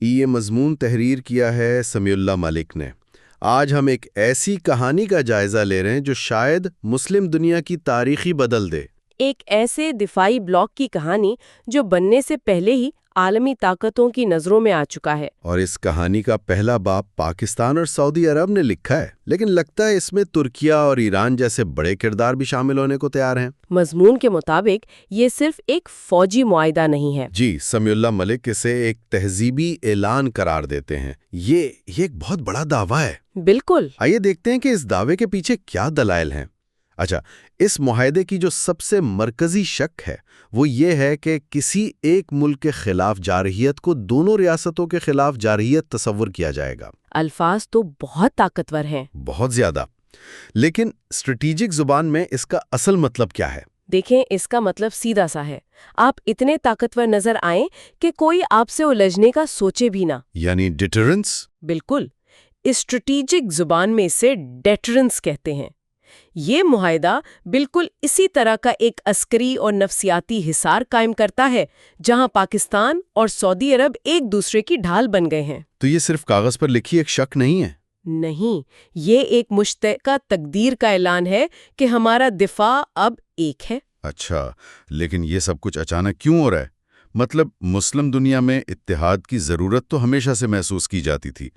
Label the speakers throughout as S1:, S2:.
S1: یہ مضمون تحریر کیا ہے سمیع اللہ ملک نے۔ آج ہم ایک ایسی کہانی کا جائزہ لے رہے ہیں جو شاید مسلم دنیا کی تاریخ ہی بدل دے۔
S2: ایک ایسے دفاعی بلاک کی کہانی جو بننے سے پہلے ہی عالمی طاقتوں کی نظروں میں آ چکا ہے۔
S1: اور اس کہانی کا پہلا باب پاکستان اور سعودی عرب نے لکھا ہے، لیکن لگتا ہے اس میں ترکیہ اور ایران جیسے بڑے کردار بھی شامل ہونے کو تیار ہیں۔
S2: مضمون کے مطابق یہ صرف ایک فوجی معاہدہ نہیں ہے۔
S1: جی، سمیع اللہ ملک اسے ایک تہذیبی اعلان قرار دیتے ہیں۔ یہ ایک بہت بڑا دعویٰ ہے۔
S2: بالکل۔
S1: آئیے دیکھتے ہیں کہ اس دعوے کے پیچھے کیا دلائل ہیں۔ اچھا، اس معاہدے کی جو سب سے مرکزی شک ہے وہ یہ ہے کہ کسی ایک ملک کے خلاف جارحیت کو دونوں ریاستوں کے خلاف جارحیت تصور کیا جائے گا۔
S2: الفاظ تو بہت طاقتور ہیں۔
S1: بہت زیادہ۔ لیکن اسٹریٹجک زبان میں اس کا اصل مطلب کیا ہے؟
S2: دیکھیں، اس کا مطلب سیدھا سا ہے۔ آپ اتنے طاقتور نظر آئیں کہ کوئی آپ سے الجھنے کا سوچے بھی نہ۔
S1: یعنی ڈیٹرنس؟
S2: بالکل۔ اسٹریٹجک زبان میں اسے ڈیٹرنس کہتے ہیں۔ یہ معاہدہ بالکل اسی طرح کا ایک عسکری اور نفسیاتی حصار قائم کرتا ہے جہاں پاکستان اور سعودی عرب ایک دوسرے کی ڈھال بن گئے ہیں۔
S1: تو یہ صرف کاغذ پر لکھی ایک شک نہیں ہے؟
S2: نہیں، یہ ایک مشترکہ تقدیر کا اعلان ہے کہ ہمارا دفاع اب ایک ہے۔
S1: اچھا، لیکن یہ سب کچھ اچانک کیوں ہو رہا ہے؟ مطلب مسلم دنیا میں اتحاد کی ضرورت تو ہمیشہ سے محسوس کی جاتی تھی۔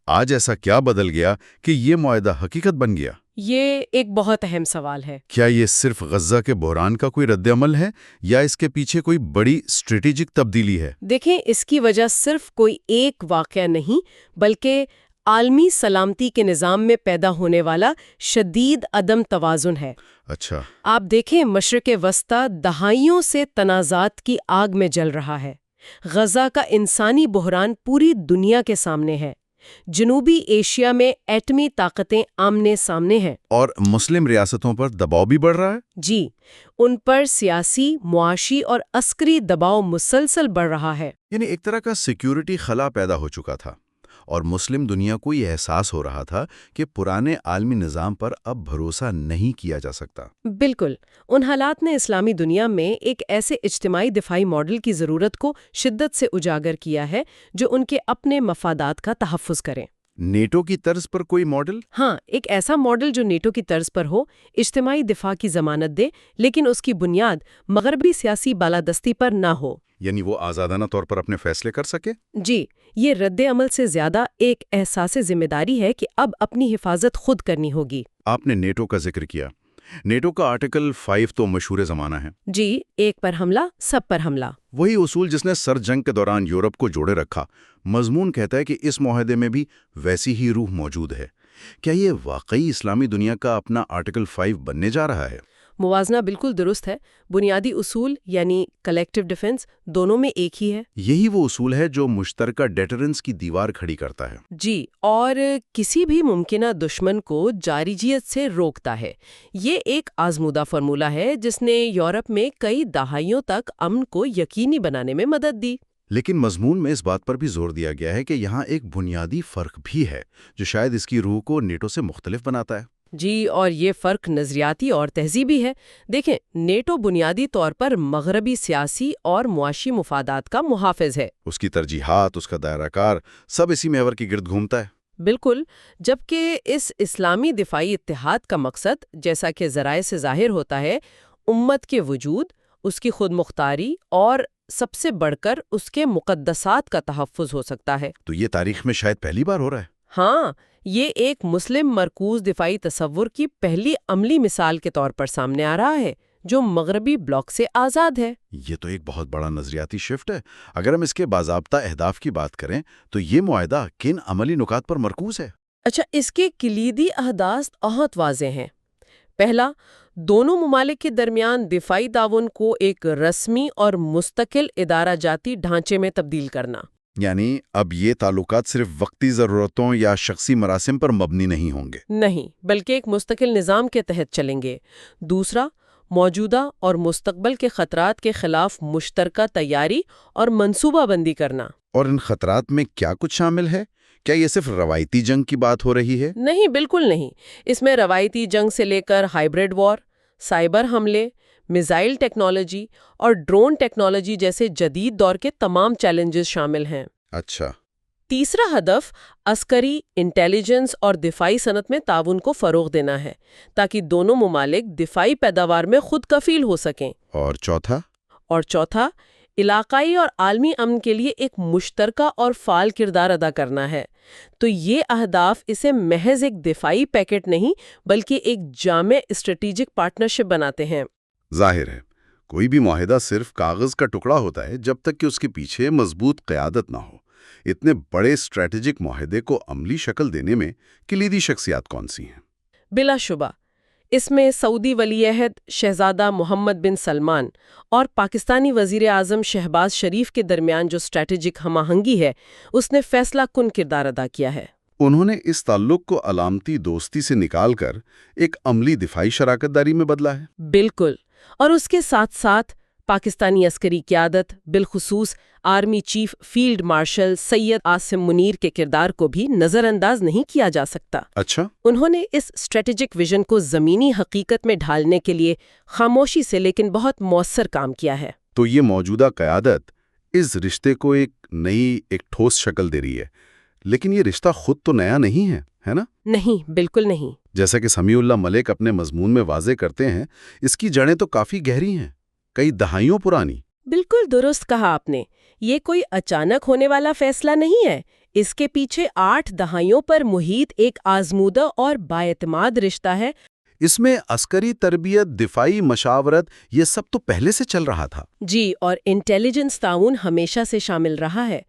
S1: آج ایسا کیا بدل گیا کہ یہ معاہدہ حقیقت بن گیا؟
S2: یہ ایک بہت اہم سوال ہے۔
S1: کیا یہ صرف غزہ کے بحران کا کوئی رد عمل ہے یا اس کے پیچھے کوئی بڑی اسٹریٹجک تبدیلی ہے؟
S2: دیکھیں، اس کی وجہ صرف کوئی ایک واقعہ نہیں بلکہ عالمی سلامتی کے نظام میں پیدا ہونے والا شدید عدم توازن ہے۔
S1: اچھا۔
S2: آپ دیکھیں، مشرق وسطیٰ دہائیوں سے تنازعات کی آگ میں جل رہا ہے۔ غزہ کا انسانی بحران پوری دنیا کے سامنے ہے۔ جنوبی ایشیا میں ایٹمی طاقتیں آمنے سامنے ہیں۔
S1: اور مسلم ریاستوں پر دباؤ بھی بڑھ رہا ہے؟
S2: جی، ان پر سیاسی، معاشی اور عسکری دباؤ مسلسل بڑھ رہا ہے۔
S1: یعنی ایک طرح کا سیکیورٹی خلا پیدا ہو چکا تھا اور مسلم دنیا کو یہ احساس ہو رہا تھا کہ پرانے عالمی نظام پر اب بھروسہ نہیں کیا جا سکتا۔
S2: بالکل۔ ان حالات نے اسلامی دنیا میں ایک ایسے اجتماعی دفاعی ماڈل کی ضرورت کو شدت سے اجاگر کیا ہے جو ان کے اپنے مفادات کا تحفظ کرے۔
S1: نیٹو کی طرز پر کوئی ماڈل؟
S2: ہاں، ایک ایسا ماڈل جو نیٹو کی طرز پر ہو، اجتماعی دفاع کی ضمانت دے، لیکن اس کی بنیاد مغربی سیاسی بالادستی پر نہ ہو۔
S1: یعنی وہ آزادانہ طور پر اپنے فیصلے کر سکے؟
S2: جی، یہ رد عمل سے زیادہ ایک احساس ذمہ داری ہے کہ اب اپنی حفاظت خود کرنی ہوگی۔
S1: آپ نے نیٹو کا ذکر کیا۔ نیٹو کا آرٹیکل 5 تو مشہور زمانہ ہے۔
S2: جی، ایک پر حملہ سب پر حملہ۔
S1: وہی اصول جس نے سر جنگ کے دوران یورپ کو جوڑے رکھا۔ مضمون کہتا ہے کہ اس معاہدے میں بھی ویسی ہی روح موجود ہے۔ کیا یہ واقعی اسلامی دنیا کا اپنا آرٹیکل 5 بننے جا رہا ہے؟
S2: موازنہ بالکل درست ہے۔ بنیادی اصول یعنی کلیکٹیو ڈیفنس دونوں میں ایک ہی ہے۔
S1: یہی وہ اصول ہے جو مشترکہ ڈیٹرنس کی دیوار کھڑی کرتا ہے۔
S2: جی، اور کسی بھی ممکنہ دشمن کو جارحیت سے روکتا ہے۔ یہ ایک آزمودہ فارمولہ ہے جس نے یورپ میں کئی دہائیوں تک امن کو یقینی بنانے میں مدد دی۔
S1: لیکن مضمون میں اس بات پر بھی زور دیا گیا ہے کہ یہاں ایک بنیادی فرق بھی ہے جو شاید اس کی روح کو نیٹو سے مختلف بناتا ہے۔
S2: جی، اور یہ فرق نظریاتی اور تہذیبی ہے۔ دیکھیں، نیٹو بنیادی طور پر مغربی سیاسی اور معاشی مفادات کا محافظ ہے۔
S1: اس کی ترجیحات، اس کا دائرہ کار، سب اسی محور کی گرد گھومتا ہے۔
S2: بالکل، جبکہ اس اسلامی دفاعی اتحاد کا مقصد، جیسا کہ ذرائع سے ظاہر ہوتا ہے، امت کے وجود، اس کی خود مختاری اور سب سے بڑھ کر اس کے مقدسات کا تحفظ ہو سکتا ہے۔
S1: تو یہ تاریخ میں شاید پہلی بار ہو رہا ہے۔
S2: ہاں، یہ ایک مسلم مرکوز دفاعی تصور کی پہلی عملی مثال کے طور پر سامنے آ رہا ہے جو مغربی بلاک سے آزاد ہے۔
S1: یہ تو ایک بہت بڑا نظریاتی شفٹ ہے۔ اگر ہم اس کے باضابطہ اہداف کی بات کریں تو یہ معاہدہ کن عملی نکات پر مرکوز ہے؟
S2: اچھا، اس کے کلیدی اہداف بہت واضح ہیں۔ پہلا، دونوں ممالک کے درمیان دفاعی تعاون کو ایک رسمی اور مستقل ادارہ جاتی ڈھانچے میں تبدیل کرنا۔
S1: یعنی اب یہ تعلقات صرف وقتی ضرورتوں یا شخصی مراسم پر مبنی نہیں ہوں گے؟
S2: نہیں، بلکہ ایک مستقل نظام کے تحت چلیں گے۔ دوسرا، موجودہ اور مستقبل کے خطرات کے خلاف مشترکہ تیاری اور منصوبہ بندی کرنا۔
S1: اور ان خطرات میں کیا کچھ شامل ہے؟ کیا یہ صرف روایتی جنگ کی بات ہو رہی ہے؟
S2: نہیں، بالکل نہیں۔ اس میں روایتی جنگ سے لے کر ہائبرڈ وار، سائبر حملے، میزائل ٹیکنالوجی اور ڈرون ٹیکنالوجی جیسے جدید دور کے تمام چیلنجز شامل ہیں۔
S1: اچھا،
S2: تیسرا ہدف عسکری، انٹیلیجنس اور دفاعی صنعت میں تعاون کو فروغ دینا ہے تاکہ دونوں ممالک دفاعی پیداوار میں خود کفیل ہو سکیں۔
S1: اور چوتھا
S2: علاقائی اور عالمی امن کے لیے ایک مشترکہ اور فعال کردار ادا کرنا ہے۔ تو یہ اہداف اسے محض ایک دفاعی پیکٹ نہیں بلکہ ایک جامع اسٹریٹجک پارٹنرشپ بناتے ہیں۔
S1: ظاہر ہے کوئی بھی معاہدہ صرف کاغذ کا ٹکڑا ہوتا ہے جب تک کہ اس کے پیچھے مضبوط قیادت نہ ہو۔ اتنے بڑے اسٹریٹجک معاہدے کو عملی شکل دینے میں کلیدی شخصیات کون سی ہیں؟
S2: بلا شبہ اس میں سعودی ولی عہد شہزادہ محمد بن سلمان اور پاکستانی وزیر اعظم شہباز شریف کے درمیان جو اسٹریٹجک ہم آہنگی ہے اس نے فیصلہ کن کردار ادا کیا ہے۔
S1: انہوں نے اس تعلق کو علامتی دوستی سے نکال کر ایک عملی دفاعی شراکت داری میں بدلا ہے۔
S2: بالکل، اور اس کے ساتھ ساتھ پاکستانی عسکری قیادت بالخصوص army chief field marshal Syed Asim Munir کے کردار کو بھی نظر انداز نہیں کیا جا سکتا۔
S1: اچھا،
S2: انہوں نے اس اسٹریٹجک ویژن کو زمینی حقیقت میں ڈھالنے کے لیے خاموشی سے لیکن بہت مؤثر کام کیا ہے۔
S1: تو یہ موجودہ قیادت اس رشتے کو ایک ٹھوس شکل دے رہی ہے، لیکن یہ رشتہ خود تو نیا نہیں ہے نا؟
S2: نہیں، بالکل نہیں۔
S1: جیسا کہ سمیع اللہ ملک اپنے مضمون میں واضح کرتے ہیں، اس کی جڑیں تو کافی گہری ہیں، کئی دہائیوں پرانی۔
S2: بالکل درست کہا آپ نے، یہ کوئی اچانک ہونے والا فیصلہ نہیں ہے۔ اس کے پیچھے 8 دہائیوں پر محیط ایک آزمودہ اور بااعتماد رشتہ ہے۔
S1: اس میں عسکری تربیت، دفاعی مشاورت، یہ سب تو پہلے سے چل رہا تھا۔
S2: جی، اور انٹیلیجنس تعاون ہمیشہ سے شامل رہا ہے۔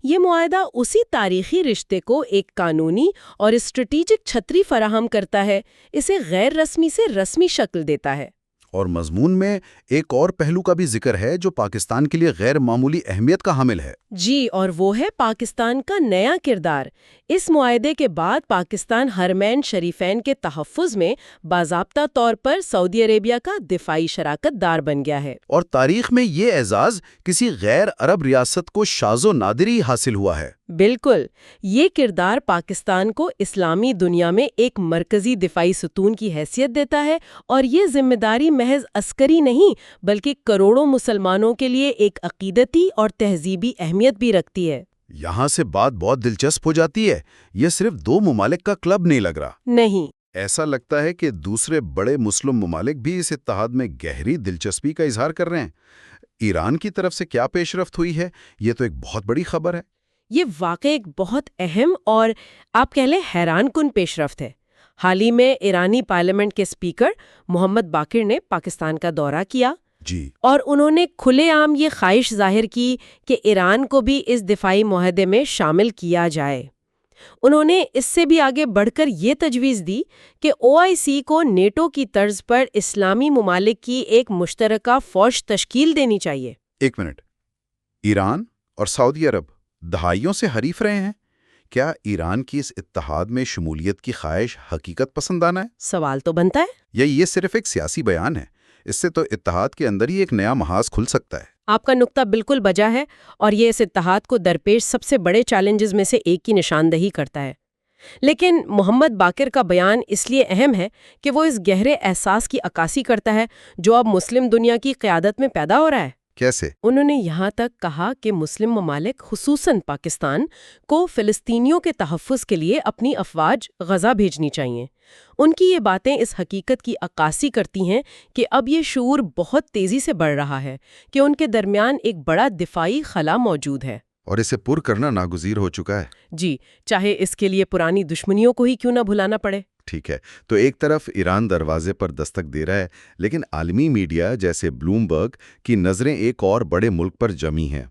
S2: یہ معاہدہ اسی تاریخی رشتے کو ایک قانونی اور اسٹریٹجک چھتری فراہم کرتا ہے، اسے غیر رسمی سے رسمی شکل دیتا ہے۔
S1: اور مضمون میں ایک اور پہلو کا بھی ذکر ہے جو پاکستان کے لیے غیر معمولی اہمیت کا حامل ہے۔
S2: جی، اور وہ ہے پاکستان کا نیا کردار۔ اس معاہدے کے بعد پاکستان حرمین شریفین کے تحفظ میں باضابطہ طور پر سعودی عربیہ کا دفاعی شراکت دار بن گیا ہے۔
S1: اور تاریخ میں یہ اعزاز کسی غیر عرب ریاست کو شاذ و نادر ہی حاصل ہوا ہے۔
S2: بالکل، یہ کردار پاکستان کو اسلامی دنیا میں ایک مرکزی دفاعی ستون کی حیثیت دیتا ہے، اور یہ ذمہ داری محض عسکری نہیں بلکہ کروڑوں مسلمانوں کے لیے ایک عقیدتی اور تہذیبی اہمیت بھی رکھتی ہے۔
S1: یہاں سے بات بہت دلچسپ ہو جاتی ہے، یہ صرف 2 ممالک کا کلب نہیں لگ رہا۔
S2: نہیں،
S1: ایسا لگتا ہے کہ دوسرے بڑے مسلم ممالک بھی اس اتحاد میں گہری دلچسپی کا اظہار کر رہے ہیں۔ ایران کی طرف سے کیا پیش رفت ہوئی ہے، یہ تو ایک بہت بڑی خبر ہے۔
S2: یہ واقع ایک بہت اہم اور آپ کہہ لیں حیران کن پیش رفت ہے۔ حال ہی میں ایرانی پارلیمنٹ کے اسپیکر محمد باقر نے پاکستان کا دورہ کیا،
S1: جی،
S2: اور انہوں نے کھلے عام یہ خواہش ظاہر کی کہ ایران کو بھی اس دفاعی معاہدے میں شامل کیا جائے۔ انہوں نے اس سے بھی آگے بڑھ کر یہ تجویز دی کہ OIC کو نیٹو کی طرز پر اسلامی ممالک کی ایک مشترکہ فوج تشکیل دینی چاہیے۔
S1: ایک منٹ، ایران اور سعودی عرب دہائیوں سے حریف رہے ہیں، کیا ایران کی اس اتحاد میں شمولیت کی خواہش حقیقت پسندانہ ہے؟
S2: سوال تو بنتا ہے۔
S1: یا یہ صرف ایک سیاسی بیان ہے؟ اس سے تو اتحاد کے اندر ہی ایک نیا محاذ کھل سکتا ہے۔
S2: آپ کا نقطہ بالکل بجا ہے، اور یہ اس اتحاد کو درپیش سب سے بڑے چیلنجز میں سے ایک کی نشاندہی کرتا ہے۔ لیکن محمد باقر کا بیان اس لیے اہم ہے کہ وہ اس گہرے احساس کی عکاسی کرتا ہے جو اب مسلم دنیا کی قیادت میں پیدا ہو رہا ہے۔
S1: کیسے؟
S2: انہوں نے یہاں تک کہا کہ مسلم ممالک خصوصاً پاکستان کو فلسطینیوں کے تحفظ کے لیے اپنی افواج غزہ بھیجنی چاہیے۔ ان کی یہ باتیں اس حقیقت کی عکاسی کرتی ہیں کہ اب یہ شعور بہت تیزی سے بڑھ رہا ہے کہ ان کے درمیان ایک بڑا دفاعی خلا موجود ہے،
S1: اور اسے پر کرنا ناگزیر ہو چکا ہے۔
S2: جی، چاہے اس کے لیے پرانی دشمنیوں کو ہی کیوں نہ بھلانا پڑے۔
S1: ٹھیک ہے، تو ایک طرف ایران دروازے پر دستک دے رہا ہے، لیکن عالمی میڈیا جیسے بلومبرگ کی نظریں ایک اور بڑے ملک پر جمی ہیں۔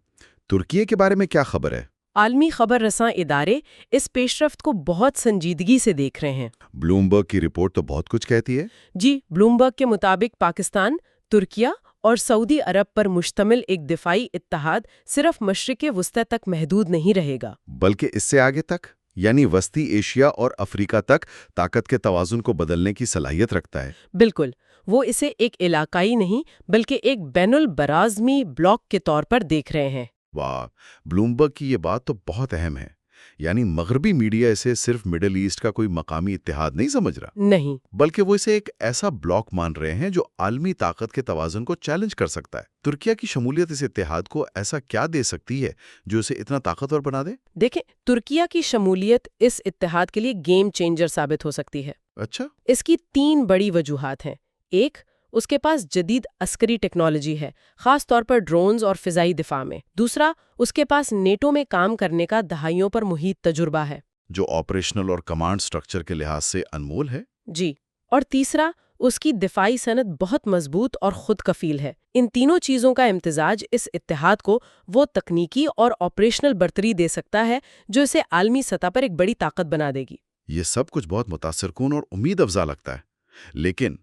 S1: ترکی کے بارے میں کیا خبر ہے؟
S2: عالمی خبر رساں ادارے اس پیش رفت کو بہت سنجیدگی سے دیکھ رہے ہیں۔
S1: بلومبرگ کی رپورٹ تو بہت کچھ کہتی ہے۔
S2: جی، بلومبرگ کے مطابق پاکستان، ترکیہ اور سعودی عرب پر مشتمل ایک دفاعی اتحاد صرف مشرق وسطی تک محدود نہیں رہے گا،
S1: بلکہ اس سے آگے تک، یعنی وسطی ایشیا اور افریقہ تک طاقت کے توازن کو بدلنے کی صلاحیت رکھتا ہے۔
S2: بالکل، وہ اسے ایک علاقائی نہیں بلکہ ایک بین البراعظمی بلاک کے طور پر دیکھ رہے ہیں۔
S1: واہ، بلومبرگ کی یہ بات تو بہت اہم ہے۔ یعنی مغربی میڈیا اسے صرف مڈل ایسٹ کا کوئی مقامی اتحاد نہیں سمجھ رہا،
S2: نہیں،
S1: بلکہ وہ اسے ایک ایسا بلاک مان رہے ہیں جو عالمی طاقت کے توازن کو چیلنج کر سکتا ہے۔ ترکیہ کی شمولیت اس اتحاد کو ایسا کیا دے سکتی ہے جو اسے اتنا طاقتور بنا دے؟
S2: دیکھیں ترکیہ کی شمولیت اس اتحاد کے لیے گیم چینجر ثابت ہو سکتی ہے۔
S1: اچھا،
S2: اس کی 3 بڑی وجوہات ہیں۔ ایک، اس کے پاس جدید عسکری ٹیکنالوجی ہے، خاص طور پر ڈرونز اور فضائی دفاع میں۔ دوسرا، اس کے پاس نیٹو میں کام کرنے کا دہائیوں پر محیط تجربہ ہے،
S1: جو آپریشنل اور کمانڈ سٹرکچر کے لحاظ سے انمول ہے۔
S2: جی، اور تیسرا، اس کی دفاعی صنعت بہت مضبوط اور خود کفیل ہے۔ ان تینوں چیزوں کا امتزاج اس اتحاد کو وہ تکنیکی اور آپریشنل برتری دے سکتا ہے جو اسے عالمی سطح پر ایک بڑی طاقت بنا دے گی۔
S1: یہ سب کچھ بہت متاثر کن اور امید افزا لگتا ہے، لیکن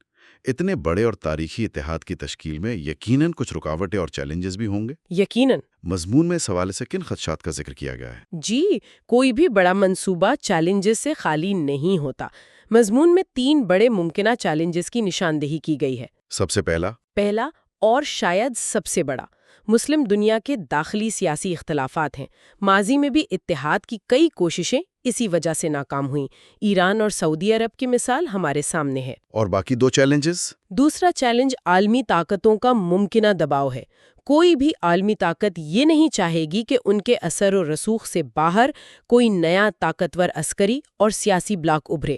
S1: اتنے بڑے اور تاریخی اتحاد کی تشکیل میں یقیناً کچھ رکاوٹیں اور چیلنجز بھی ہوں گے۔
S2: یقیناً۔
S1: مضمون میں اس حوالے سے کن خدشات کا ذکر کیا گیا ہے؟
S2: جی، کوئی بھی بڑا منصوبہ چیلنجز سے خالی نہیں ہوتا۔ مضمون میں 3 بڑے ممکنہ چیلنجز کی نشاندہی کی گئی ہے۔
S1: سب سے
S2: پہلا اور شاید سب سے بڑا، مسلم دنیا کے داخلی سیاسی اختلافات ہیں۔ ماضی میں بھی اتحاد کی کئی کوششیں اسی وجہ سے ناکام ہوئیں۔ ایران اور سعودی عرب کی مثال ہمارے سامنے ہے۔
S1: اور باقی 2 چیلنجز؟
S2: دوسرا چیلنج عالمی طاقتوں کا ممکنہ دباؤ ہے۔ کوئی بھی عالمی طاقت یہ نہیں چاہے گی کہ ان کے اثر و رسوخ سے باہر کوئی نیا طاقتور عسکری اور سیاسی بلاک ابھرے۔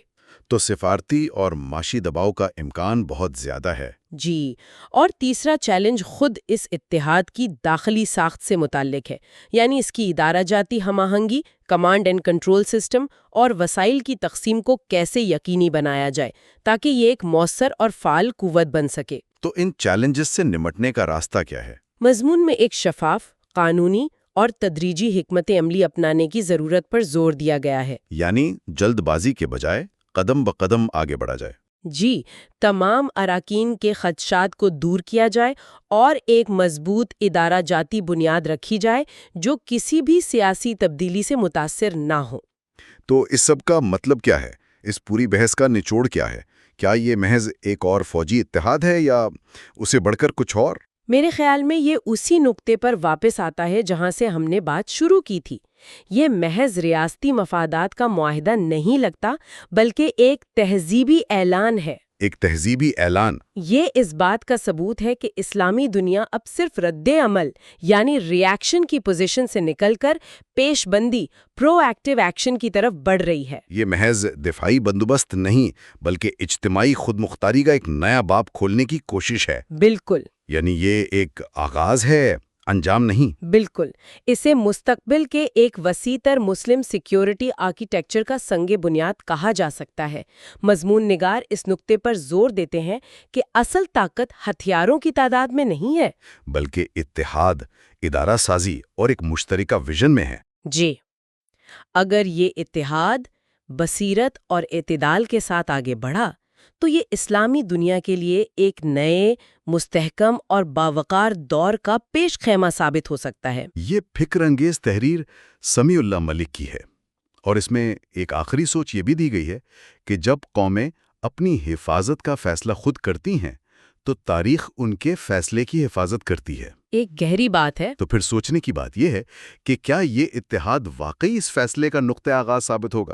S1: تو سفارتی اور معاشی دباؤ کا امکان بہت زیادہ ہے۔
S2: جی، اور تیسرا چیلنج خود اس اتحاد کی داخلی ساخت سے متعلق ہے، یعنی اس کی ادارہ جاتی ہم آہنگی، کمانڈ اینڈ کنٹرول سسٹم اور وسائل کی تقسیم کو کیسے یقینی بنایا جائے تاکہ یہ ایک مؤثر اور فعال قوت بن سکے۔
S1: تو ان چیلنجز سے نمٹنے کا راستہ کیا ہے؟
S2: مضمون میں ایک شفاف، قانونی اور تدریجی حکمت عملی اپنانے کی ضرورت پر زور دیا گیا ہے۔
S1: یعنی جلد بازی کے بجائے قدم بقدم آگے بڑھا جائے۔
S2: جی، تمام اراکین کے خدشات کو دور کیا جائے اور ایک مضبوط ادارہ جاتی بنیاد رکھی جائے جو کسی بھی سیاسی تبدیلی سے متاثر نہ ہو۔
S1: تو اس سب کا مطلب کیا ہے؟ اس پوری بحث کا نچوڑ کیا ہے؟ کیا یہ محض ایک اور فوجی اتحاد ہے یا اسے بڑھ کر کچھ اور؟
S2: میرے خیال میں یہ اسی نقطے پر واپس آتا ہے جہاں سے ہم نے بات شروع کی تھی۔ یہ محض ریاستی مفادات کا معاہدہ نہیں لگتا، بلکہ ایک تہذیبی اعلان ہے۔
S1: ایک تہذیبی اعلان؟
S2: یہ اس بات کا ثبوت ہے کہ اسلامی دنیا اب صرف رد عمل یعنی ری ایکشن کی پوزیشن سے نکل کر پیش بندی، پرو ایکٹیو ایکشن کی طرف بڑھ رہی ہے۔
S1: یہ محض دفاعی بندوبست نہیں بلکہ اجتماعی خود مختاری کا ایک نیا باب کھولنے کی کوشش ہے۔
S2: بالکل،
S1: یعنی یہ ایک آغاز ہے، انجام نہیں۔
S2: بالکل، اسے مستقبل کے ایک وسیع تر مسلم سیکیورٹی آرکیٹیکچر کا سنگ بنیاد کہا جا سکتا ہے۔ مضمون نگار اس نقطے پر زور دیتے ہیں کہ اصل طاقت ہتھیاروں کی تعداد میں نہیں ہے،
S1: بلکہ اتحاد، ادارہ سازی اور ایک مشترکہ ویژن میں ہے۔
S2: جی، اگر یہ اتحاد بصیرت اور اعتدال کے ساتھ آگے بڑھا تو یہ اسلامی دنیا کے لیے ایک نئے، مستحکم اور باوقار دور کا پیش خیمہ ثابت ہو سکتا ہے۔
S1: یہ فکر انگیز تحریر سمیع اللہ ملک کی ہے، اور اس میں ایک آخری سوچ یہ بھی دی گئی ہے کہ جب قومیں اپنی حفاظت کا فیصلہ خود کرتی ہیں تو تاریخ ان کے فیصلے کی حفاظت کرتی ہے۔
S2: ایک گہری بات ہے۔
S1: تو پھر سوچنے کی بات یہ ہے کہ کیا یہ اتحاد واقعی اس فیصلے کا نقطہ آغاز ثابت ہوگا؟